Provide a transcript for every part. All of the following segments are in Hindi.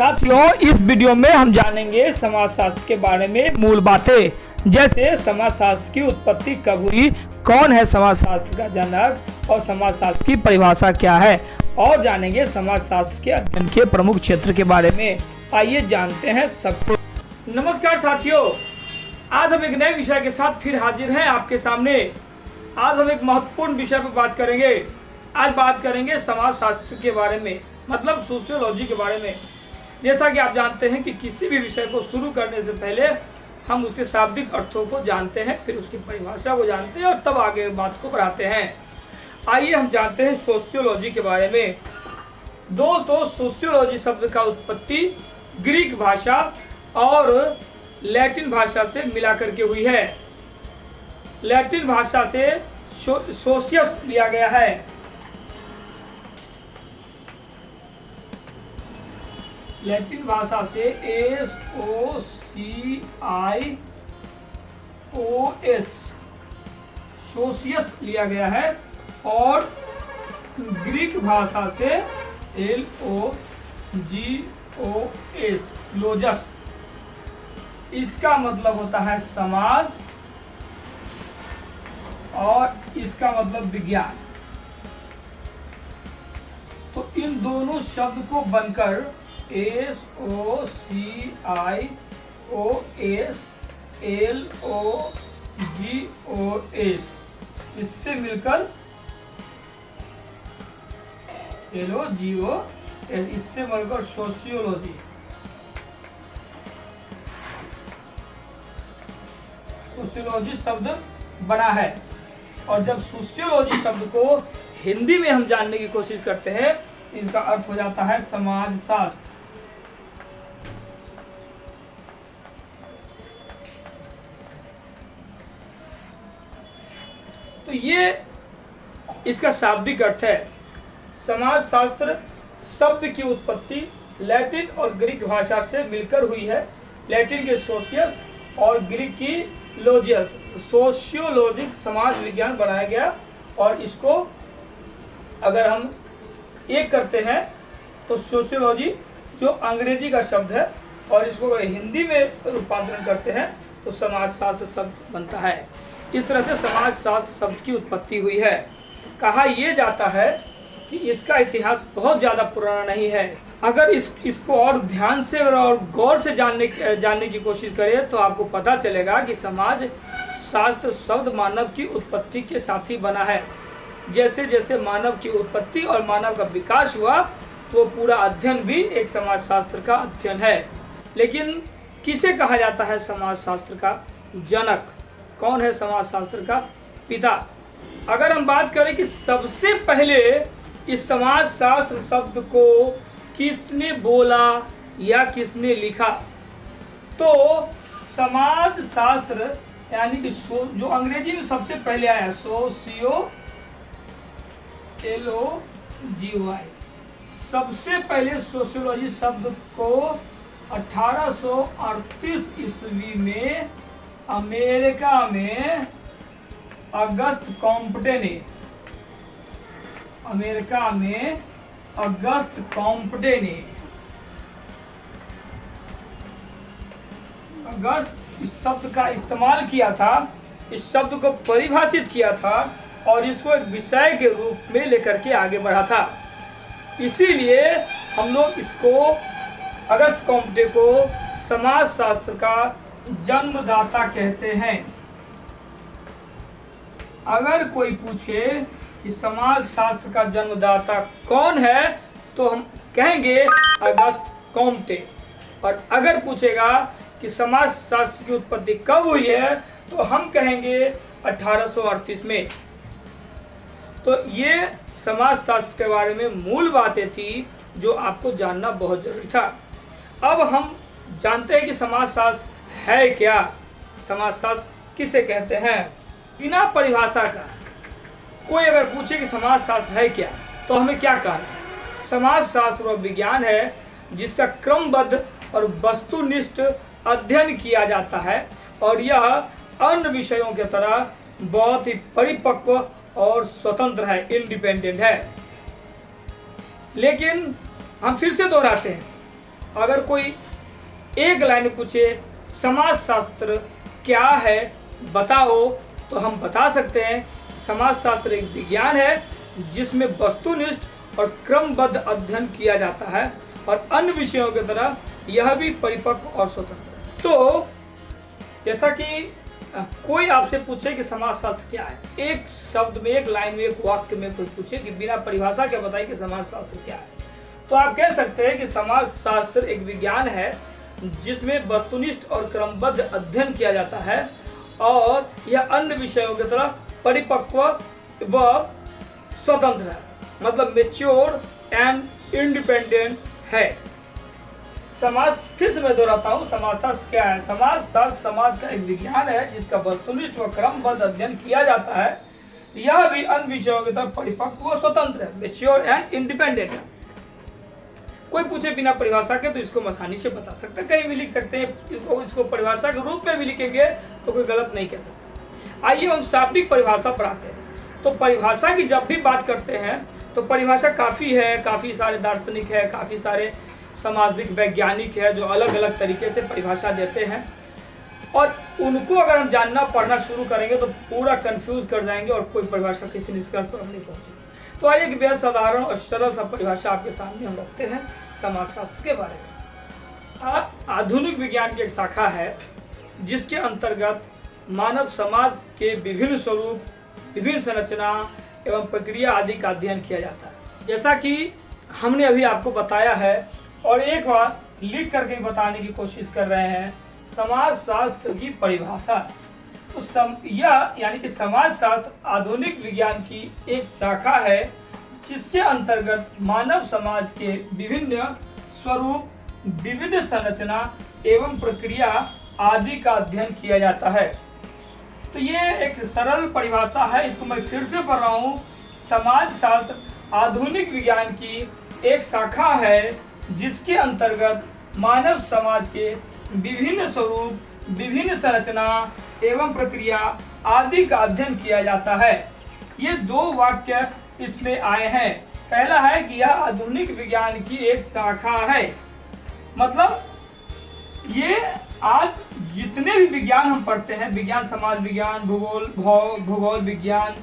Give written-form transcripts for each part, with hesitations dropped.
साथियों, इस वीडियो में हम जानेंगे समाजशास्त्र के बारे में मूल बातें, जैसे समाजशास्त्र की उत्पत्ति कब हुई, कौन है समाजशास्त्र का जनक और समाजशास्त्र की परिभाषा क्या है, और जानेंगे समाजशास्त्र के अध्ययन के प्रमुख क्षेत्र के बारे में। आइए जानते हैं सब कुछ। नमस्कार साथियों, आज हम एक नए विषय के साथ फिर हाजिर हैं आपके सामने। आज हम एक महत्वपूर्ण विषय पर बात करेंगे। आज बात करेंगे समाजशास्त्र के बारे में, मतलब सोशियोलॉजी के बारे में। जैसा कि आप जानते हैं कि किसी भी विषय को शुरू करने से पहले हम उसके शाब्दिक अर्थों को जानते हैं, फिर उसकी परिभाषा को जानते हैं और तब आगे बात को बढ़ाते हैं। आइए हम जानते हैं सोशियोलॉजी के बारे में। दोस्तों, सोशियोलॉजी शब्द का उत्पत्ति ग्रीक भाषा और लैटिन भाषा से मिलाकर के हुई है। लैटिन भाषा से सोशियस लिया गया है। लैटिन भाषा से SOCIOS सोशियस लिया गया है और ग्रीक भाषा से LOGOS लोजस। इसका मतलब होता है समाज और इसका मतलब विज्ञान। तो इन दोनों शब्द को बनकर SOCIOS LOGOS इससे मिलकर LOGOS इससे मिलकर सोशियोलॉजी। सोशियोलॉजी शब्द बना है। और जब सोशियोलॉजी शब्द को हिंदी में हम जानने की कोशिश करते हैं, इसका अर्थ हो जाता है समाजशास्त्र। तो ये इसका शाब्दिक अर्थ है। समाजशास्त्र शब्द की उत्पत्ति लैटिन और ग्रीक भाषा से मिलकर हुई है। लैटिन के सोशियस और ग्रीक की लोजियस, सोशियोलॉजिक समाज विज्ञान बनाया गया। और इसको अगर हम एक करते हैं तो सोशियोलॉजी जो अंग्रेजी का शब्द है, और इसको अगर हिंदी में रूपांतरण करते हैं तो समाजशास्त्र शब्द बनता है। इस तरह से समाजशास्त्र शब्द की उत्पत्ति हुई है। कहा यह जाता है कि इसका इतिहास बहुत ज़्यादा पुराना नहीं है। अगर इसको और ध्यान से और गौर से जानने की कोशिश करें तो आपको पता चलेगा कि समाज शास्त्र शब्द मानव की उत्पत्ति के साथ ही बना है। जैसे जैसे मानव की उत्पत्ति और मानव का विकास हुआ तो पूरा अध्ययन भी एक समाजशास्त्र का अध्ययन है। लेकिन किसे कहा जाता है समाजशास्त्र का जनक? कौन है समाजशास्त्र का पिता? अगर हम बात करें कि सबसे पहले इस समाजशास्त्र शब्द को किसने बोला या किसने लिखा, तो समाजशास्त्र यानी कि जो अंग्रेजी में सबसे पहले आया SOCIOLOGY, सबसे पहले सोशियोलॉजी शब्द को 1838 ईस्वी में अमेरिका में अगस्त कॉम्पटे ने इस शब्द का इस्तेमाल किया था, इस शब्द को परिभाषित किया था और इसको एक विषय के रूप में लेकर के आगे बढ़ा था। इसीलिए हम लोग इसको अगस्त कॉम्पटे को समाजशास्त्र का जन्मदाता कहते हैं। अगर कोई पूछे कि समाजशास्त्र का जन्मदाता कौन है तो हम कहेंगे अगस्त कॉम्पटे। और अगर पूछेगा कि समाजशास्त्र की उत्पत्ति कब हुई है तो हम कहेंगे 1838 में। तो ये समाजशास्त्र के बारे में मूल बातें थी जो आपको जानना बहुत जरूरी था। अब हम जानते हैं कि समाजशास्त्र है क्या, समाजशास्त्र किसे कहते हैं। बिना परिभाषा का कोई अगर पूछे कि समाजशास्त्र है क्या तो हमें क्या कहना? समाजशास्त्र वह विज्ञान है जिसका क्रमबद्ध और वस्तुनिष्ठ अध्ययन किया जाता है और यह अन्य विषयों की तरह बहुत ही परिपक्व और स्वतंत्र है, इंडिपेंडेंट है। लेकिन हम फिर से दोहराते हैं, अगर कोई एक लाइन पूछे समाज शास्त्र क्या है बताओ, तो हम बता सकते हैं समाज शास्त्र एक विज्ञान है जिसमें वस्तुनिष्ठ और क्रमबद्ध अध्ययन किया जाता है और अन्य विषयों की तरह यह भी परिपक्व और स्वतंत्र है। तो जैसा कि कोई आपसे पूछे कि समाज शास्त्र क्या है, एक शब्द में, एक लाइन में, एक वाक्य में कोई पूछे कि बिना परिभाषा के बताइए कि समाज शास्त्र क्या है, तो आप कह सकते हैं कि समाज शास्त्र एक विज्ञान है जिसमें वस्तुनिष्ठ और क्रमबद्ध अध्ययन किया जाता है और यह अन्य विषयों की तरह परिपक्व व स्वतंत्र है, मतलब मेच्योर एंड इंडिपेंडेंट है। समाज, फिर से मैं दोहराता हूँ, समाजशास्त्र क्या है? समाजशास्त्र समाज का एक विज्ञान है जिसका वस्तुनिष्ठ व क्रमबद्ध अध्ययन किया जाता है। यह भी अन्य विषयों की तरफ परिपक्व व स्वतंत्र है, मेच्योर एंड इंडिपेंडेंट है। कोई पूछे बिना परिभाषा के तो इसको आसानी से बता सकते हैं, कहीं भी लिख सकते हैं, इसको परिभाषा के रूप में भी लिखेंगे तो कोई गलत नहीं कह सकता। आइए हम शाब्दिक परिभाषा पर आते हैं। तो परिभाषा की जब भी बात करते हैं तो परिभाषा काफ़ी है, काफ़ी सारे दार्शनिक है, काफ़ी सारे सामाजिक वैज्ञानिक है जो अलग अलग तरीके से परिभाषा देते हैं, और उनको अगर हम जानना पढ़ना शुरू करेंगे तो पूरा कंफ्यूज कर जाएंगे और कोई परिभाषा किसी निष्कर्ष पर हम नहीं पहुँचेंगे। तो आइए एक बेहद साधारण और सरल सा परिभाषा आपके सामने हम रखते हैं समाजशास्त्र के बारे में। आधुनिक विज्ञान की एक शाखा है जिसके अंतर्गत मानव समाज के विभिन्न स्वरूप, विभिन्न संरचना एवं प्रक्रिया आदि का अध्ययन किया जाता है। जैसा कि हमने अभी आपको बताया है और एक बार लिख करके बताने की कोशिश कर रहे हैं, समाजशास्त्र की परिभाषा। तो यह यानी कि समाजशास्त्र आधुनिक विज्ञान की एक शाखा है जिसके अंतर्गत मानव समाज के विभिन्न स्वरूप, विविध संरचना एवं प्रक्रिया आदि का अध्ययन किया जाता है। तो ये एक सरल परिभाषा है, इसको मैं फिर से पढ़ रहा हूँ। समाजशास्त्र आधुनिक विज्ञान की एक शाखा है जिसके अंतर्गत मानव समाज के विभिन्न स्वरूप, विभिन्न संरचना एवं प्रक्रिया आदि का अध्ययन किया जाता है। ये दो वाक्य इसमें आए हैं। पहला है कि यह आधुनिक विज्ञान की एक शाखा है, मतलब ये आज जितने भी विज्ञान हम पढ़ते हैं, विज्ञान, समाज विज्ञान, भूगोल विज्ञान,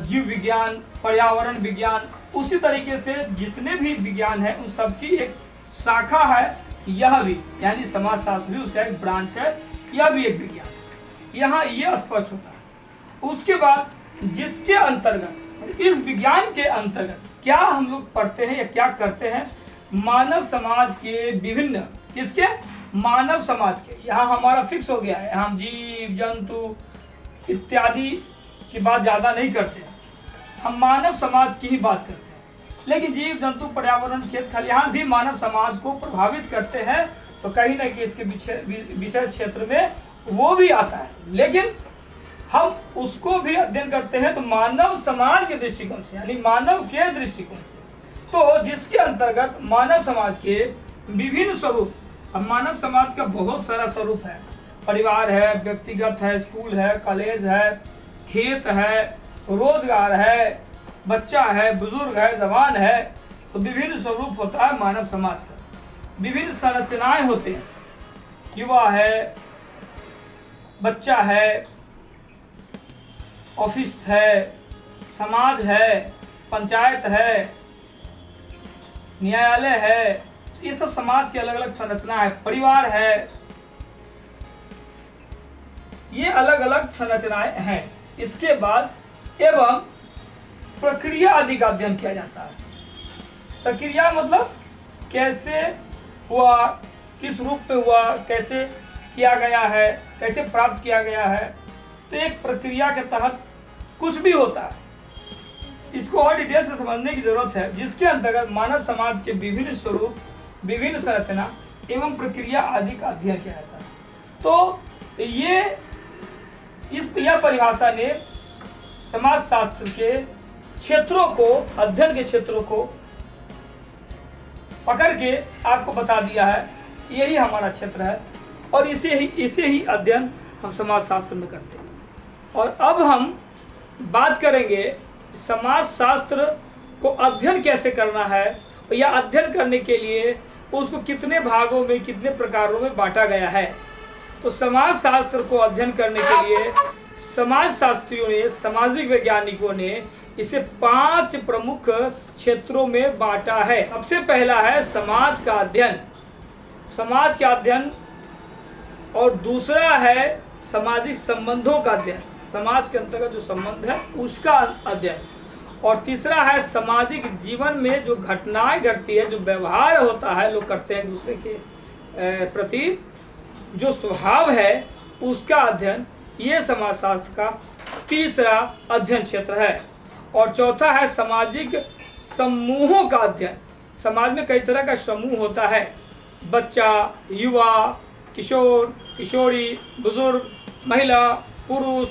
जीव विज्ञान, पर्यावरण विज्ञान, उसी तरीके से जितने भी विज्ञान है उन सबकी एक शाखा है यह भी, यानी समाजशास्त्र भी उसका एक ब्रांच है, यह भी एक विज्ञान है। यहाँ ये स्पष्ट होता है। उसके बाद जिसके अंतर्गत, इस विज्ञान के अंतर्गत क्या हम लोग पढ़ते हैं या क्या करते हैं, मानव समाज के विभिन्न, किसके? मानव समाज के। यहाँ हमारा फिक्स हो गया है, हम जीव जंतु इत्यादि की बात ज़्यादा नहीं करते हैं, हम मानव समाज की ही बात करते हैं। लेकिन जीव जंतु, पर्यावरण, खेत खलिहान भी मानव समाज को प्रभावित करते हैं, तो कहीं ना कहीं इसके विषय क्षेत्र में वो भी आता है, लेकिन हम उसको भी अध्ययन करते हैं तो मानव समाज के दृष्टिकोण से, यानी मानव के दृष्टिकोण से। तो जिसके अंतर्गत मानव समाज के विभिन्न स्वरूप, अब मानव समाज का बहुत सारा स्वरूप है, परिवार है, व्यक्तिगत है, स्कूल है, कॉलेज है, खेत है, रोजगार है, बच्चा है, बुजुर्ग है, जवान है, तो विभिन्न स्वरूप होता है मानव समाज का। विभिन्न संरचनाएं होते हैं, युवा है, बच्चा है, ऑफिस है, समाज है, पंचायत है, न्यायालय है, ये सब समाज की अलग अलग संरचना है, परिवार है, ये अलग अलग संरचनाएं हैं। इसके बाद एवं प्रक्रिया आदि का अध्ययन किया जाता है। प्रक्रिया मतलब कैसे हुआ, किस रूप में हुआ, कैसे किया गया है, कैसे प्राप्त किया गया है, तो एक प्रक्रिया के तहत कुछ भी होता है, इसको और डिटेल से समझने की जरूरत है, जिसके अंतर्गत मानव समाज के विभिन्न स्वरूप, विभिन्न संरचना एवं प्रक्रिया आदि का अध्ययन किया जाता है। तो यह परिभाषा ने समाजशास्त्र के क्षेत्रों को, अध्ययन के क्षेत्रों को पकड़ के आपको बता दिया है, यही हमारा क्षेत्र है और इसे ही अध्ययन हम समाजशास्त्र में करते हैं। और अब हम बात करेंगे समाजशास्त्र को अध्ययन कैसे करना है, या अध्ययन करने के लिए उसको कितने भागों में, कितने प्रकारों में बांटा गया है। तो समाज शास्त्र को अध्ययन करने के लिए समाज शास्त्रियों ने, सामाजिक वैज्ञानिकों ने इसे 5 प्रमुख क्षेत्रों में बांटा है। सबसे पहला है समाज का अध्ययन, समाज का अध्ययन, और दूसरा है सामाजिक संबंधों का अध्ययन, समाज के अंतर्गत जो संबंध है उसका अध्ययन, और तीसरा है सामाजिक जीवन में जो घटनाएं घटती है, जो व्यवहार होता है लोग करते हैं एक दूसरे के प्रति, जो स्वभाव है उसका अध्ययन। ये समाजशास्त्र का तीसरा अध्ययन क्षेत्र है। और चौथा है सामाजिक समूहों का अध्ययन। समाज में कई तरह का समूह होता है, बच्चा, युवा, किशोर, किशोरी, बुजुर्ग, महिला, पुरुष,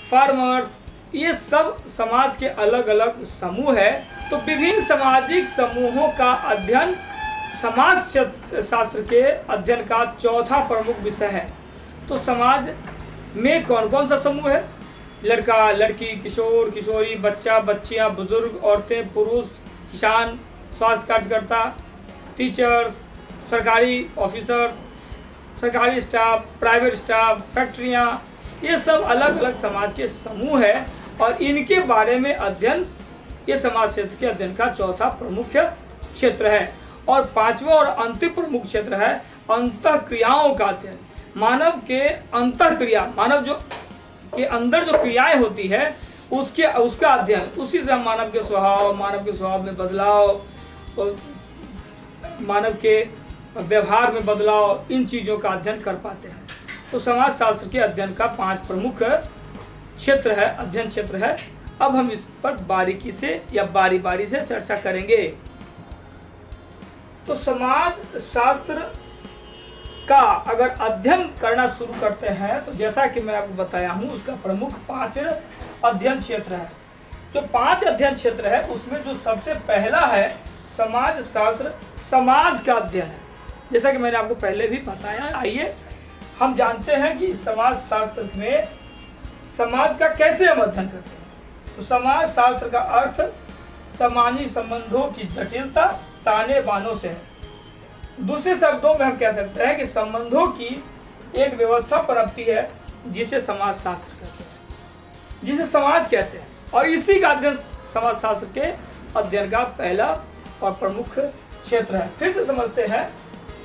फार्मर्स, ये सब समाज के अलग अलग समूह है। तो विभिन्न सामाजिक समूहों का अध्ययन समाज शास्त्र के अध्ययन का चौथा प्रमुख विषय है। तो समाज में कौन कौन सा समूह है? लड़का, लड़की, किशोर, किशोरी, बच्चा, बच्चियां, बुजुर्ग, औरतें, पुरुष, किसान, स्वास्थ्य कार्यकर्ता, टीचर्स, सरकारी ऑफिसर, सरकारी स्टाफ, प्राइवेट स्टाफ, फैक्ट्रियां, ये सब अलग अलग समाज के समूह है। और इनके बारे में अध्ययन ये समाज क्षेत्र के अध्ययन का चौथा प्रमुख क्षेत्र है। और पांचवा और अंतिम प्रमुख क्षेत्र है अंतःक्रियाओं का अध्ययन। मानव के अंतःक्रिया, मानव जो के अंदर जो क्रियाएं होती है उसका अध्ययन, उसी से हम मानव के स्वभाव में बदलाव और मानव के व्यवहार में बदलाव, इन चीज़ों का अध्ययन कर पाते हैं। तो समाज शास्त्र के अध्ययन का 5 प्रमुख क्षेत्र है, अध्ययन क्षेत्र है। अब हम इस पर बारीकी से या बारी बारी से चर्चा करेंगे। तो समाज शास्त्र का अगर अध्ययन करना शुरू करते हैं तो जैसा कि मैं आपको बताया हूँ, उसका प्रमुख 5 अध्ययन क्षेत्र है। जो 5 अध्ययन क्षेत्र है उसमें जो सबसे पहला है समाज शास्त्र, समाज का अध्ययन है। जैसा कि मैंने आपको पहले भी बताया। आइए हम जानते हैं कि समाज शास्त्र में समाज का कैसे हम अध्ययन करते हैं। तो समाज शास्त्र का अर्थ सामाजिक संबंधों की जटिलता, ताने बानों से है। दूसरे शब्दों में हम कह सकते हैं कि संबंधों की एक व्यवस्था पनपती है जिसे समाज शास्त्र कहते हैं, जिसे समाज कहते हैं। और इसी का अध्ययन समाज शास्त्र के अध्ययन का पहला और प्रमुख क्षेत्र है। फिर से समझते हैं,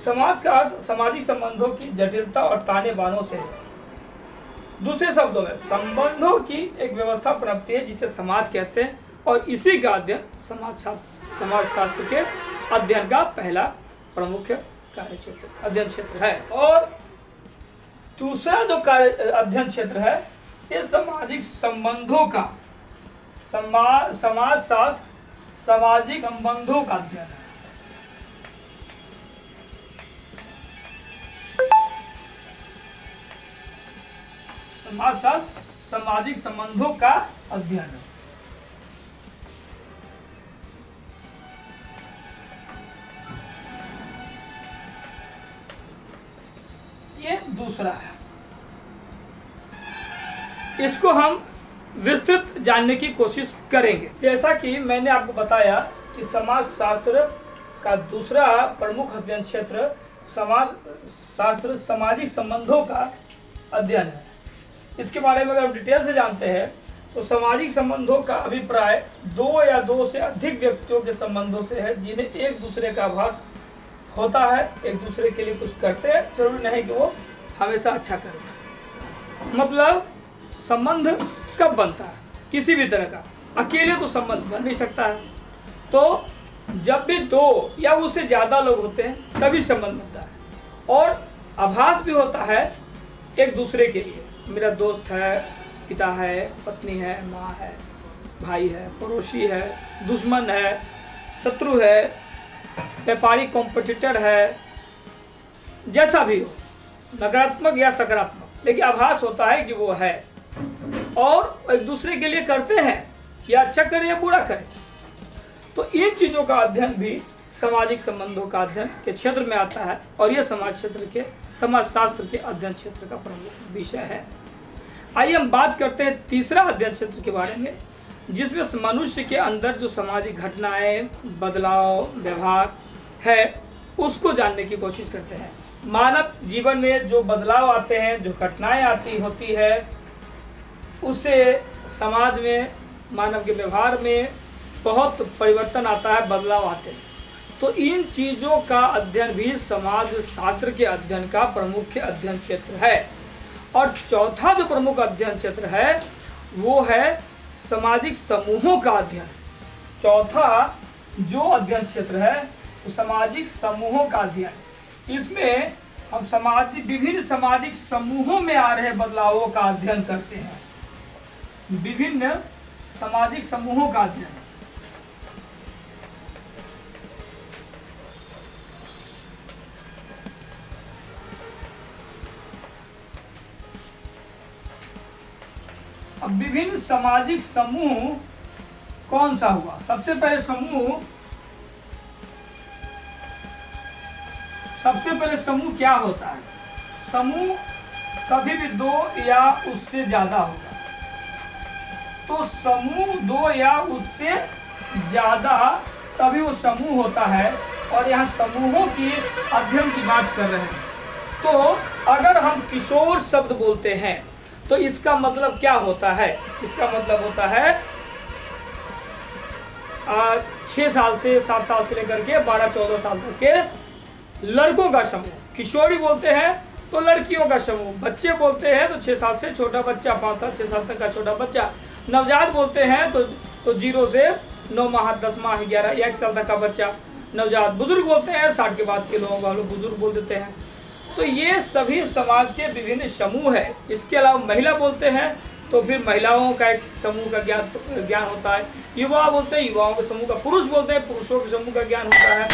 समाज का अर्थ सामाजिक संबंधों की जटिलता और ताने बानों से है। दूसरे शब्दों में संबंधों की एक व्यवस्था पनपती है जिसे समाज कहते हैं, और इसी का अध्ययन समाज शास्त्र के अध्ययन का पहला प्रमुख कार्य क्षेत्र, अध्ययन क्षेत्र है। और दूसरा जो कार्य अध्ययन क्षेत्र है ये सामाजिक संबंधों का, समाज शास्त्र सामाजिक संबंधों का अध्ययन है। समाज शास्त्र सामाजिक संबंधों का अध्ययन है। ये दूसरा है। इसको हम विस्तृत जानने की कोशिश करेंगे। जैसा कि मैंने आपको बताया कि समाज शास्त्र का दूसरा प्रमुख अध्ययन क्षेत्र समाज शास्त्र सामाजिक संबंधों का अध्ययन है। इसके बारे में अगर हम डिटेल से जानते हैं तो सामाजिक संबंधों का अभिप्राय 2 या 2 से अधिक व्यक्तियों के संबंधों से है जिन्हें एक दूसरे का आभास होता है, एक दूसरे के लिए कुछ करते हैं, जरूरी नहीं कि वो हमेशा अच्छा करें। मतलब संबंध कब बनता है किसी भी तरह का? अकेले तो संबंध बन नहीं सकता है। तो जब भी 2 या उससे ज़्यादा लोग होते हैं तभी संबंध बनता है, और आभास भी होता है एक दूसरे के लिए। मेरा दोस्त है, पिता है, पत्नी है, माँ है, भाई है, पड़ोसी है, दुश्मन है, शत्रु है, व्यापारी कॉम्पिटिटर है, जैसा भी हो, नकारात्मक या सकारात्मक, लेकिन आभास होता है कि वो है, और एक दूसरे के लिए करते हैं, या अच्छा करें या बुरा करें। तो इन चीज़ों का अध्ययन भी सामाजिक संबंधों का अध्ययन के क्षेत्र में आता है, और यह समाज शास्त्र के अध्ययन क्षेत्र का प्रमुख विषय है। आइए हम बात करते हैं तीसरा अध्ययन क्षेत्र के बारे में, जिसमें मनुष्य के अंदर जो सामाजिक घटनाएं, बदलाव, व्यवहार है उसको जानने की कोशिश करते हैं। मानव जीवन में जो बदलाव आते हैं, जो घटनाएं आती होती है, उससे समाज में, मानव के व्यवहार में बहुत परिवर्तन आता है, बदलाव आते हैं। तो इन चीज़ों का अध्ययन भी समाज शास्त्र के अध्ययन का प्रमुख अध्ययन क्षेत्र है। और चौथा जो प्रमुख अध्ययन क्षेत्र है वो है सामाजिक समूहों का अध्ययन। चौथा जो अध्ययन क्षेत्र है तो सामाजिक समूहों का अध्ययन। इसमें हम विभिन्न सामाजिक समूहों में आ रहे बदलावों का अध्ययन करते हैं। विभिन्न सामाजिक समूहों का अध्ययन। अब विभिन्न सामाजिक समूह कौन सा हुआ? सबसे पहले समूह क्या होता है? समूह कभी भी दो या उससे ज्यादा होगा। तो समूह दो या उससे ज्यादा तभी वो समूह होता है। और यहाँ समूहों की अध्ययन की बात कर रहे हैं। तो अगर हम किशोर शब्द बोलते हैं तो इसका मतलब क्या होता है? इसका मतलब होता है 6 साल से 7 साल से लेकर के 12-14 साल तक के लड़कों का समूह। किशोरी बोलते हैं तो लड़कियों का समूह। बच्चे बोलते हैं तो 6 साल से छोटा बच्चा, 5 साल 6 साल तक का छोटा बच्चा। नवजात बोलते हैं तो 0 से 9 माह, 10 माह, 11, 1 साल तक का बच्चा नवजात। बुजुर्ग बोलते हैं 60 के बाद के लोगों को बुजुर्ग बोल देते हैं। तो ये सभी समाज के विभिन्न समूह है। इसके अलावा महिला बोलते हैं तो फिर महिलाओं का एक समूह का ज्ञान होता है। युवा बोलते हैं युवाओं के समूह का। पुरुष बोलते हैं पुरुषों के समूह का ज्ञान होता है।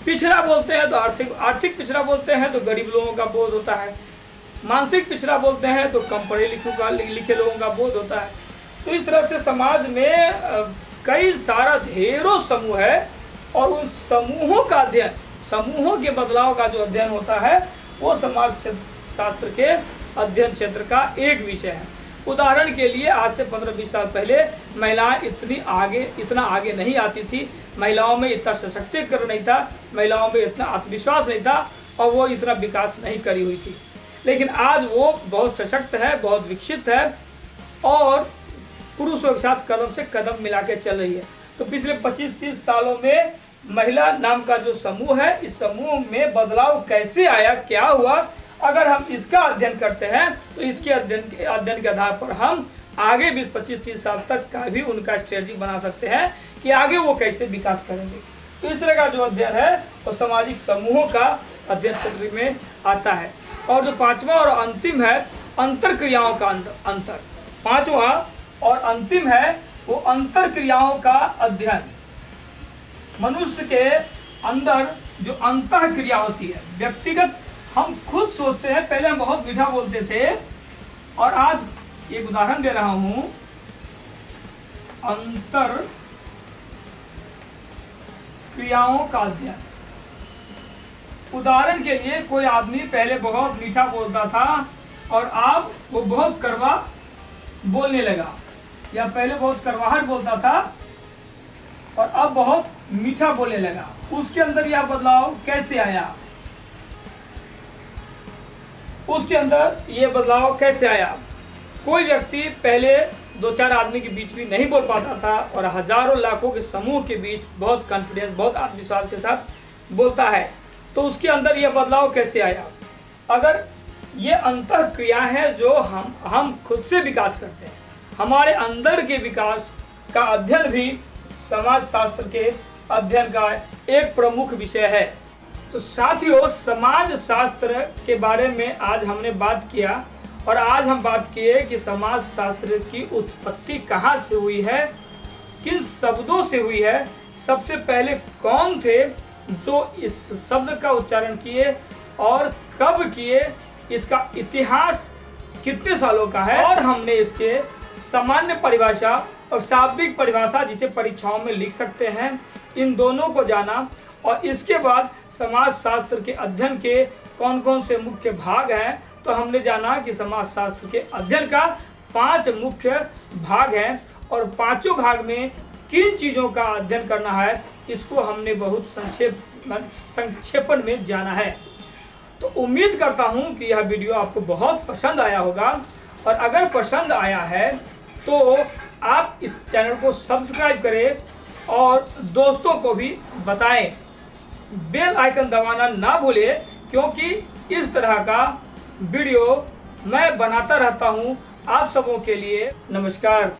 पिछड़ा बोलते हैं तो आर्थिक पिछड़ा बोलते हैं तो गरीब लोगों का बोध होता है। मानसिक पिछड़ा बोलते हैं तो कम पढ़े लिखे लोगों का बोध होता है। तो इस तरह से समाज में कई सारा ढेरों समूह है। और उन समूहों का अध्ययन, समूहों के बदलाव का जो अध्ययन होता है वो समाज शास्त्र के अध्ययन क्षेत्र का एक विषय है। उदाहरण के लिए आज से 15-20 साल पहले महिलाएं इतना आगे नहीं आती थी। महिलाओं में इतना सशक्तिकरण नहीं था, महिलाओं में इतना आत्मविश्वास नहीं था और वो इतना विकास नहीं करी हुई थी। लेकिन आज वो बहुत सशक्त है, बहुत विकसित है और पुरुषों के साथ कदम से कदम मिला के चल रही है। तो पिछले 25-30 सालों में महिला नाम का जो समूह है, इस समूह में बदलाव कैसे आया, क्या हुआ, अगर हम इसका अध्ययन करते हैं तो इसके अध्ययन के आधार पर हम आगे 20-25-30 साल तक का भी उनका स्ट्रेटजी बना सकते हैं कि आगे वो कैसे विकास करेंगे। तो इस तरह का जो अध्ययन है वो सामाजिक समूहों का अध्ययन क्षेत्र में आता है। और जो पांचवा और अंतिम है अंतर क्रियाओं का अंतर। पांचवा और अंतिम है वो अंतर क्रियाओं का अध्ययन। मनुष्य के अंदर जो अंतर क्रिया होती है, व्यक्तिगत हम खुद सोचते हैं, पहले हम बहुत मीठा बोलते थे और आज एक उदाहरण दे रहा हूं, अंतर क्रियाओं का अध्ययन। उदाहरण के लिए कोई आदमी पहले बहुत मीठा बोलता था और अब वो बहुत कड़वा बोलने लगा, या पहले बहुत कड़वाहट बोलता था और अब बहुत मीठा बोलने लगा। उसके अंदर यह बदलाव कैसे आया? कोई व्यक्ति पहले 2-4 आदमी के बीच भी नहीं बोल पाता था और हजारों लाखों के समूह के बीच बहुत कॉन्फिडेंस, बहुत आत्मविश्वास के साथ बोलता है। तो उसके अंदर यह बदलाव कैसे आया? अगर ये अंतर क्रिया है जो हम खुद से विकास करते हैं, हमारे अंदर के विकास का अध्ययन भी समाज शास्त्र के अध्ययन का एक प्रमुख विषय है। तो साथियों, समाज शास्त्र के बारे में आज हमने बात किया और आज हम बात किए कि समाज शास्त्र की उत्पत्ति कहाँ से हुई है, किन शब्दों से हुई है, सबसे पहले कौन थे जो इस शब्द का उच्चारण किए और कब किए, इसका इतिहास कितने सालों का है, और हमने इसके सामान्य परिभाषा और शाब्दिक परिभाषा जिसे परीक्षाओं में लिख सकते हैं, इन दोनों को जाना। और इसके बाद समाज शास्त्र के अध्ययन के कौन कौन से मुख्य भाग हैं, तो हमने जाना कि समाज शास्त्र के अध्ययन का 5 मुख्य भाग हैं और पांचों भाग में किन चीज़ों का अध्ययन करना है इसको हमने बहुत संक्षेपण में जाना है। तो उम्मीद करता हूं कि यह वीडियो आपको बहुत पसंद आया होगा, और अगर पसंद आया है तो आप इस चैनल को सब्सक्राइब करें और दोस्तों को भी बताएं। बेल आइकन दबाना ना भूलें, क्योंकि इस तरह का वीडियो मैं बनाता रहता हूं आप सबों के लिए। नमस्कार।